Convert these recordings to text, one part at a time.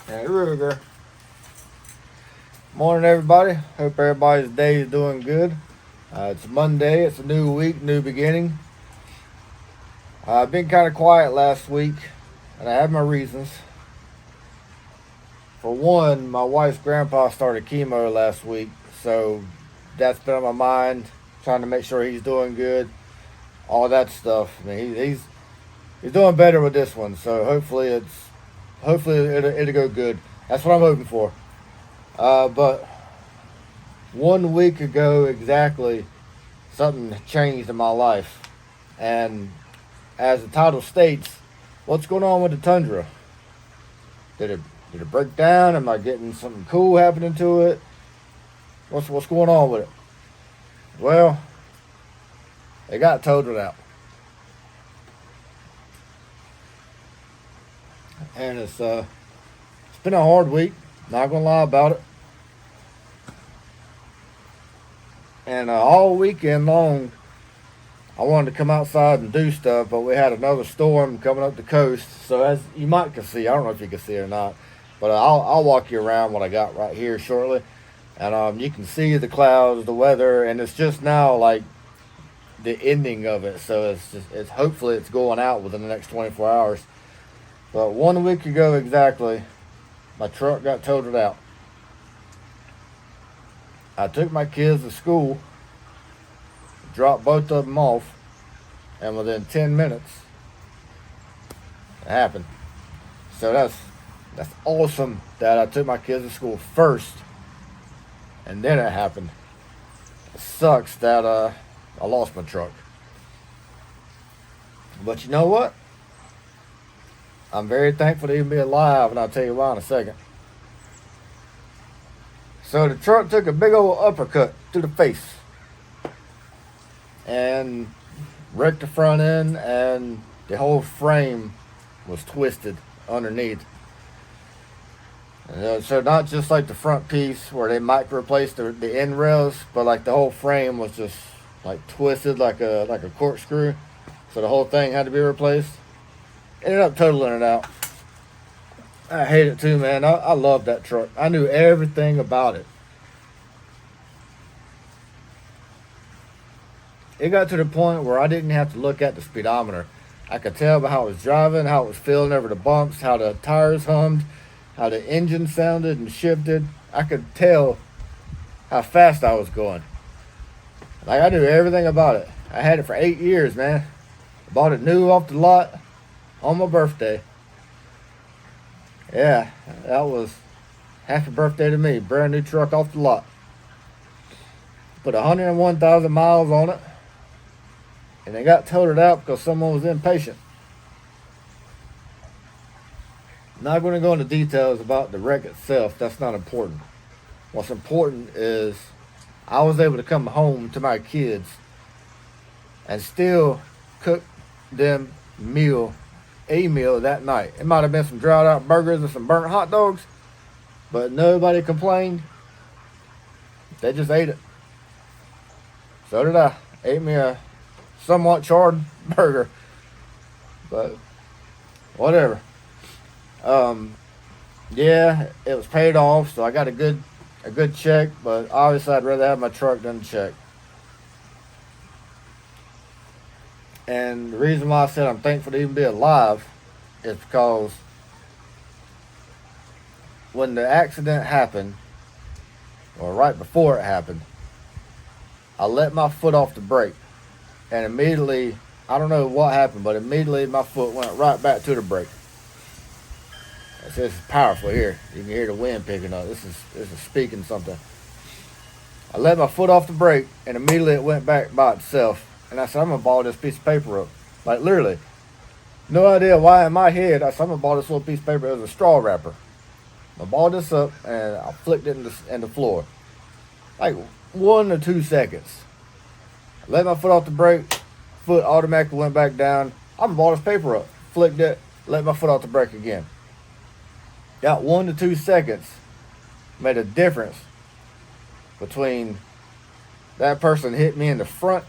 And here we go. Morning, everybody. Hope everybody's day is doing good. It's Monday. It's a new week, new beginning. I've been kind of quiet last week, and I have my reasons. For one, my wife's grandpa started chemo last week, so that's been on my mind, trying to make sure he's doing good, all that stuff. I mean, he's doing better with this one, so hopefully it'll go good. That's what I'm hoping for. But 1 week ago exactly, something changed in my life, and as the title states, what's going on with the Tundra? Did it break down? Am I getting something cool happening to it? What's going on with it? Well, it got totaled out, and it's been a hard week. Not gonna lie about it. And all weekend long, I wanted to come outside and do stuff, but we had another storm coming up the coast. So as you might can see, I don't know if you can see it or not, but I'll walk you around what I got right here shortly, and you can see the clouds, the weather, and it's just now like the ending of it. So it's hopefully it's going out within the next 24 hours. But 1 week ago exactly, my truck got totaled out. I took my kids to school, dropped both of them off, and within 10 minutes, it happened. So that's awesome that I took my kids to school first, and then it happened. It sucks that I lost my truck. But you know what? I'm very thankful to even be alive, and I'll tell you why in a second. So the truck took a big old uppercut to the face and wrecked the front end, and the whole frame was twisted underneath. So not just like the front piece where they might replace the end rails, but like the whole frame was just like twisted like a corkscrew. So the whole thing had to be replaced. Ended up totaling it out. I hate it too, man. I love that truck. I knew everything about it. It got to the point where I didn't have to look at the speedometer. I could tell by how it was driving, how it was feeling over the bumps, how the tires hummed, how the engine sounded and shifted. I could tell how fast I was going. Like, I knew everything about it. I had it for 8 years, man. I bought it new off the lot on my birthday. Yeah, that was happy birthday to me. Brand new truck off the lot. Put 101,000 miles on it, and they got totaled out because someone was impatient. Not going to go into details about the wreck itself. That's not important. What's important is I was able to come home to my kids and still cook them a meal that night. It might have been some dried out burgers and some burnt hot dogs, but nobody complained. They just ate it. So did I. Ate me a somewhat charred burger, but whatever. Yeah, it was paid off, so I got a good check, but obviously I'd rather have my truck than the check. And the reason why I said I'm thankful to even be alive is because when the accident happened, or right before it happened, I let my foot off the brake, and immediately, I don't know what happened, but immediately my foot went right back to the brake. This is powerful here. You can hear the wind picking up. This is speaking something. I let my foot off the brake, and immediately it went back by itself. And I said, I'm going to ball this piece of paper up. Like, literally. No idea why in my head. I said, I'm going to ball this little piece of paper. It was a straw wrapper. I balled this up, and I flicked it in the floor. Like 1 or 2 seconds. I let my foot off the brake. Foot automatically went back down. I'm going to ball this paper up. Flicked it. Let my foot off the brake again. Got 1 to 2 seconds. Made a difference between that person hitting me in the front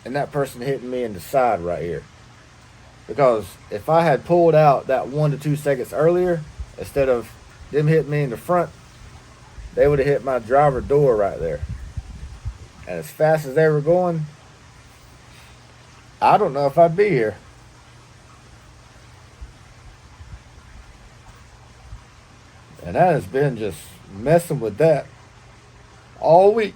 and that person hitting me in the side right here. Because if I had pulled out that 1 to 2 seconds earlier, instead of them hit me in the front, they would have hit my driver door right there. And as fast as they were going, I don't know if I'd be here. And that has been just messing with that all week.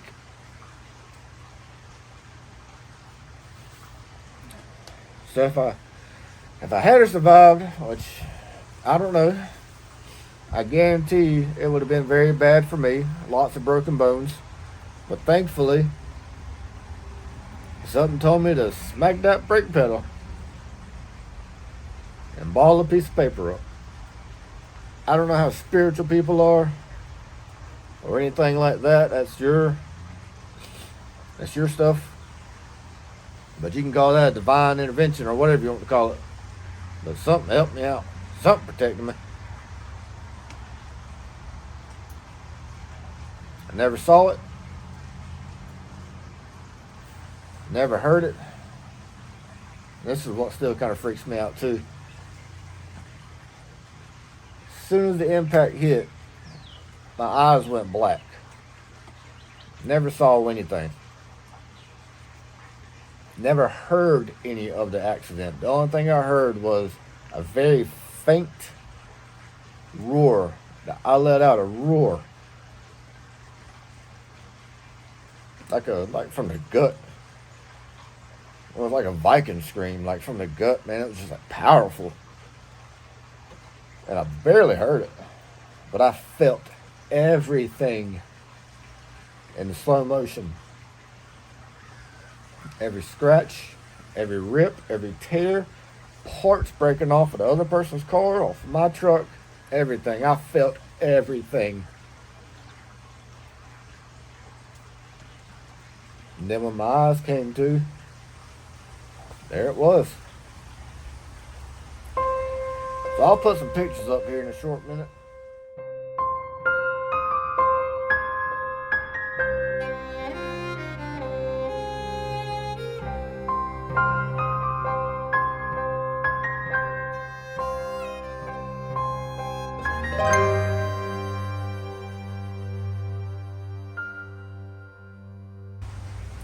So if I had survived, which I don't know, I guarantee you it would have been very bad for me. Lots of broken bones. But thankfully, something told me to smack that brake pedal and ball a piece of paper up. I don't know how spiritual people are or anything like that. That's your stuff. But you can call that a divine intervention or whatever you want to call it. But something helped me out. Something protected me. I never saw it. Never heard it. This is what still kind of freaks me out too. As soon as the impact hit, my eyes went black. Never saw anything. Never heard any of the accident. The only thing I heard was a very faint roar. I let out a roar. Like from the gut. It was like a Viking scream, like from the gut, man. It was just like powerful. And I barely heard it. But I felt everything in the slow motion. Every scratch, every rip, every tear, parts breaking off of the other person's car, off of my truck, everything. I felt everything. And then when my eyes came to, there it was. So I'll put some pictures up here in a short minute.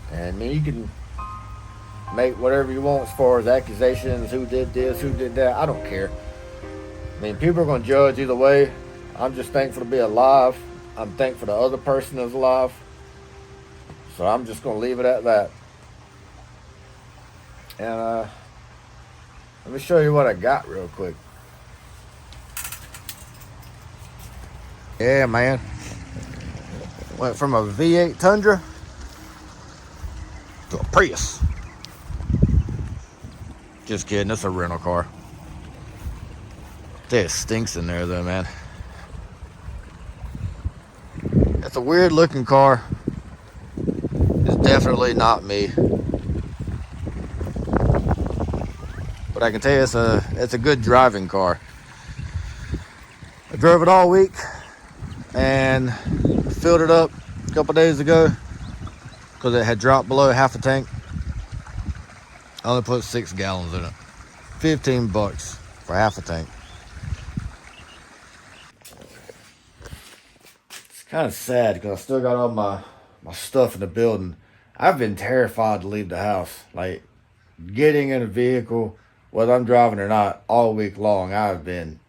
And you can make whatever you want as far as accusations, who did this, who did that. I don't care. I mean, people are going to judge either way. I'm just thankful to be alive. I'm thankful the other person is alive. So I'm just going to leave it at that. And let me show you what I got real quick. Yeah, man. Went from a V8 Tundra to a Prius. Just kidding, it's a rental car. It stinks in there though, man. It's a weird looking car. It's definitely not me. But I can tell you it's a good driving car. I drove it all week and filled it up a couple days ago because it had dropped below half a tank. I only put 6 gallons in it. $15 for half a tank. It's kind of sad because I still got all my stuff in the building. I've been terrified to leave the house. Like, getting in a vehicle, whether I'm driving or not, all week long, I've been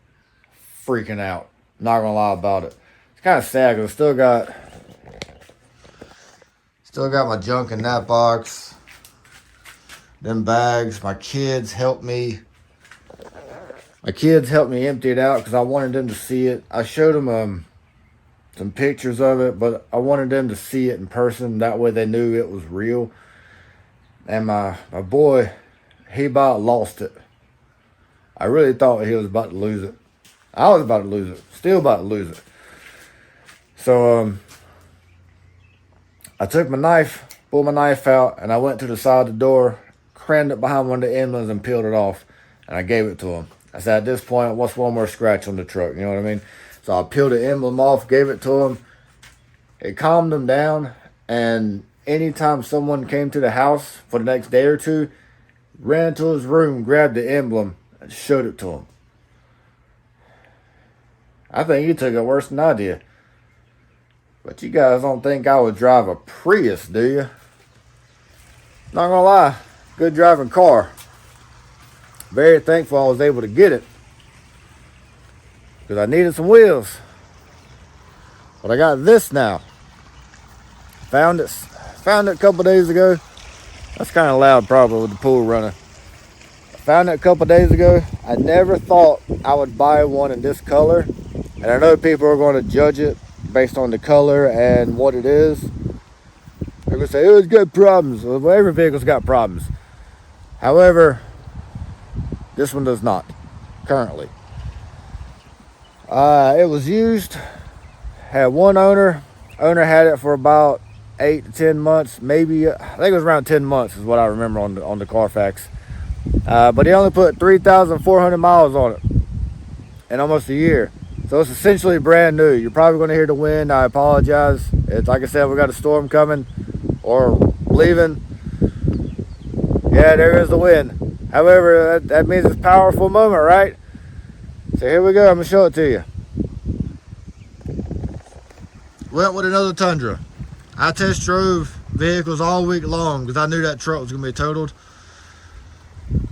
freaking out. Not gonna lie about it. It's kind of sad because I still got my junk in that box. Them bags. My kids helped me empty it out because I wanted them to see it. I showed them some pictures of it, but I wanted them to see it in person. That way they knew it was real. And my boy, he about lost it. I really thought he was about to lose it. I was about to lose it. Still about to lose it. So I took my knife, pulled my knife out, and I went to the side of the door, crammed it behind one of the emblems and peeled it off. And I gave it to him. I said, at this point, what's one more scratch on the truck? You know what I mean? So I peeled the emblem off, gave it to him. It calmed him down. And anytime someone came to the house for the next day or two, ran to his room, grabbed the emblem, and showed it to him. I think you took it worse than I did. But you guys don't think I would drive a Prius, do you? Not gonna lie, good driving car. Very thankful I was able to get it, because I needed some wheels. But I got this now. Found it a couple days ago. That's kind of loud probably with the pool running. I found it a couple days ago. I never thought I would buy one in this color. And I know people are going to judge it based on the color and what it is. They're going to say, oh, it's got problems. Well, every vehicle's got problems. However, this one does not, currently. It was used. Had one owner. Owner had it for about 8 to 10 months, maybe. I think it was around 10 months is what I remember on the Carfax. But he only put 3,400 miles on it in almost a year. So it's essentially brand new. You're probably going to hear the wind. I apologize. It's like I said, we got a storm coming or leaving. Yeah, there is the wind. However, that means it's a powerful moment, right? So here we go. I'm going to show it to you. Went with another Tundra. I test drove vehicles all week long because I knew that truck was going to be totaled.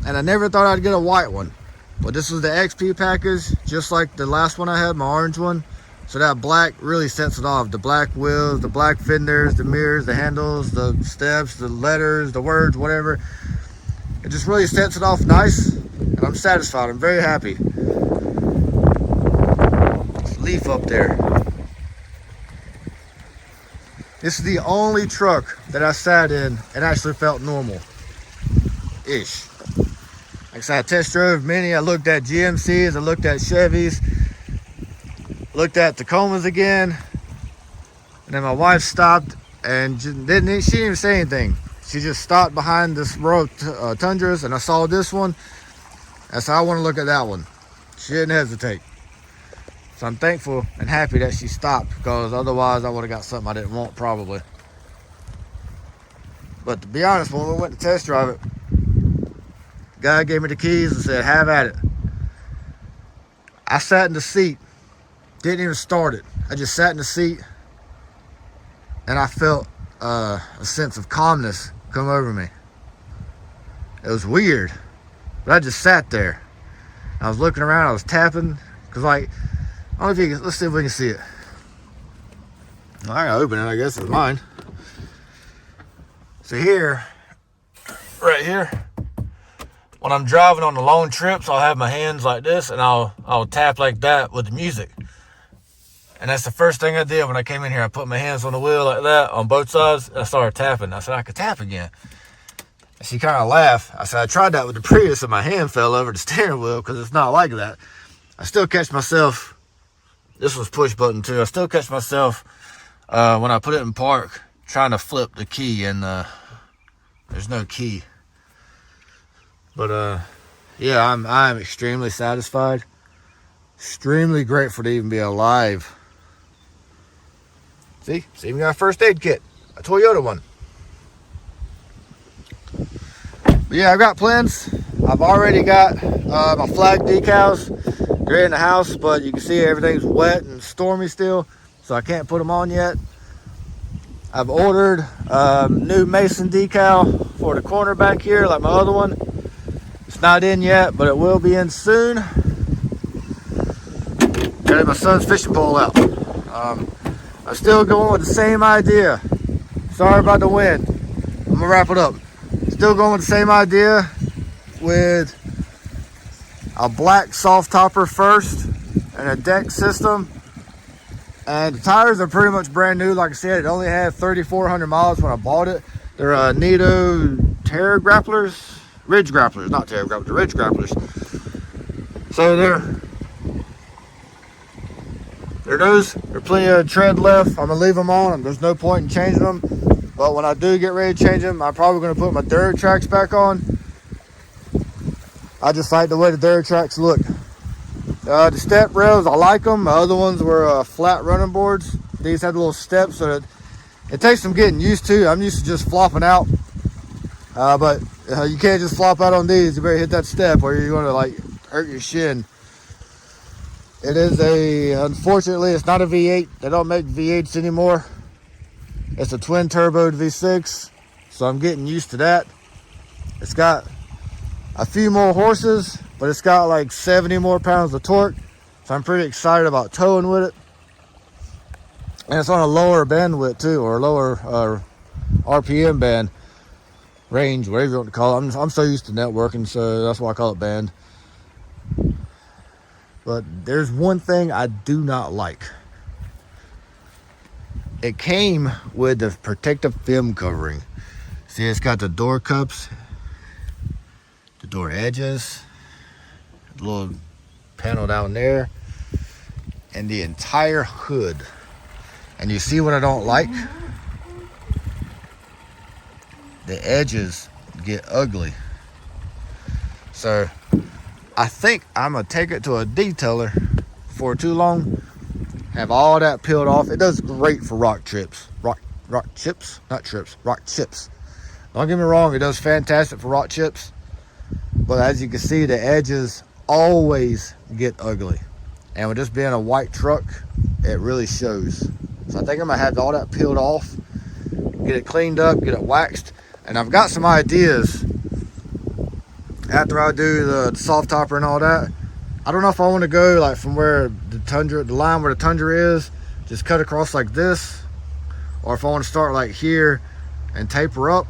And I never thought I'd get a white one. But this was the XP package, just like the last one I had, my orange one. So that black really sets it off. The black wheels, the black fenders, the mirrors, the handles, the steps, the letters, the words, whatever. It just really sets it off nice. And I'm satisfied. I'm very happy. Leaf up there. This is the only truck that I sat in and actually felt normal-ish. Like I said, I test drove many. I looked at GMCs, I looked at Chevys, looked at Tacomas again. And then my wife stopped and she didn't even say anything. She just stopped behind this row of Tundras, and I saw this one. I said, I want to look at that one. She didn't hesitate. So I'm thankful and happy that she stopped, because otherwise I would have got something I didn't want probably. But to be honest, when we went to test drive it, the guy gave me the keys and said, have at it. I sat in the seat, didn't even start it. I just sat in the seat and I felt a sense of calmness come over me. It was weird, but I just sat there. I was looking around, I was tapping, because like, I don't know if you can, let's see if we can see it. Well, I gotta open it, I guess it's mine. So here, right here, when I'm driving on the long trips, I'll have my hands like this, and I'll tap like that with the music. And that's the first thing I did when I came in here. I put my hands on the wheel like that on both sides, and I started tapping. I said, I could tap again. And she kind of laughed. I said, I tried that with the Prius, and my hand fell over the steering wheel, because it's not like that. I still catch myself. This was push button too. I still catch myself when I put it in park trying to flip the key, and there's no key. But yeah, I'm extremely satisfied, extremely grateful to even be alive. See, even got a first aid kit, a Toyota one. But yeah, I've got plans. I've already got my flag decals. They're in the house, but you can see everything's wet and stormy still, so I can't put them on yet. I've ordered new Mason decal for the corner back here, like my other one. It's not in yet, but it will be in soon. Got my son's fishing pole out. I'm still going with the same idea. Sorry about the wind. I'm gonna wrap it up. Still going with the same idea with a black soft topper first and a deck system. And the tires are pretty much brand new. Like I said, it only had 3,400 miles when I bought it. They're Nito Terra Grapplers, Ridge Grapplers, not Terra Grapplers, Ridge Grapplers. So they're those. There's plenty of tread left. I'm gonna leave them on. There's no point in changing them. But when I do get ready to change them, I'm probably gonna put my dirt tracks back on. I just like the way the dirt tracks look. The step rails, I like them. My other ones were flat running boards. These had little steps, so it takes some getting used to. I'm used to just flopping out. But you can't just flop out on these. You better hit that step or you're gonna like hurt your shin. It is unfortunately, it's not a V8. They don't make V8s anymore. It's a twin turbo V6, so I'm getting used to that. It's got a few more horses, but it's got like 70 more pounds of torque, so I'm pretty excited about towing with it. And it's on a lower bandwidth too, or lower RPM band range, whatever you want to call it. I'm so used to networking, so that's why I call it band. But there's one thing I do not like. It came with the protective film covering. See, it's got the door cups, the door edges, the little panel down there, and the entire hood. And you see what I don't like? The edges get ugly. So I think I'm gonna take it to a detailer before too long, have all that peeled off. It does great for rock chips. Rock chips? Not trips, rock chips. Don't get me wrong, it does fantastic for rock chips. But as you can see, the edges always get ugly. And with this being a white truck, it really shows. So I think I'm gonna have all that peeled off, get it cleaned up, get it waxed. And I've got some ideas after I do the soft topper and all that. I don't know if I want to go like from where the line where the Tundra is, just cut across like this, or if I want to start like here and taper up.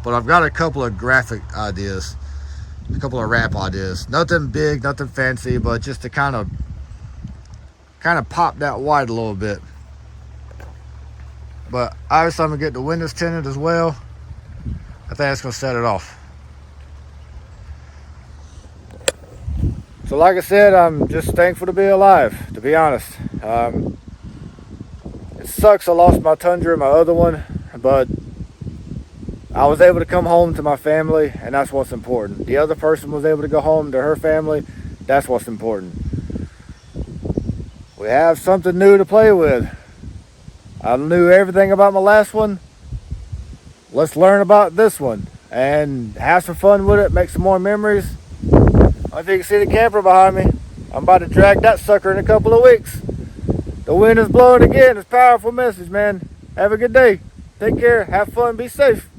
But I've got a couple of graphic ideas, a couple of wrap ideas. Nothing big, nothing fancy, but just to kind of pop that white a little bit. But obviously I'm gonna get the windows tinted as well. I think that's gonna set it off. So like I said, I'm just thankful to be alive, to be honest. It sucks I lost my Tundra, my other one, but I was able to come home to my family, and that's what's important. The other person was able to go home to her family. That's what's important. We have something new to play with. I knew everything about my last one. Let's learn about this one and have some fun with it, make some more memories. I don't know if you can see the camper behind me. I'm about to drag that sucker in a couple of weeks. The wind is blowing again. It's a powerful message, man. Have a good day. Take care. Have fun. Be safe.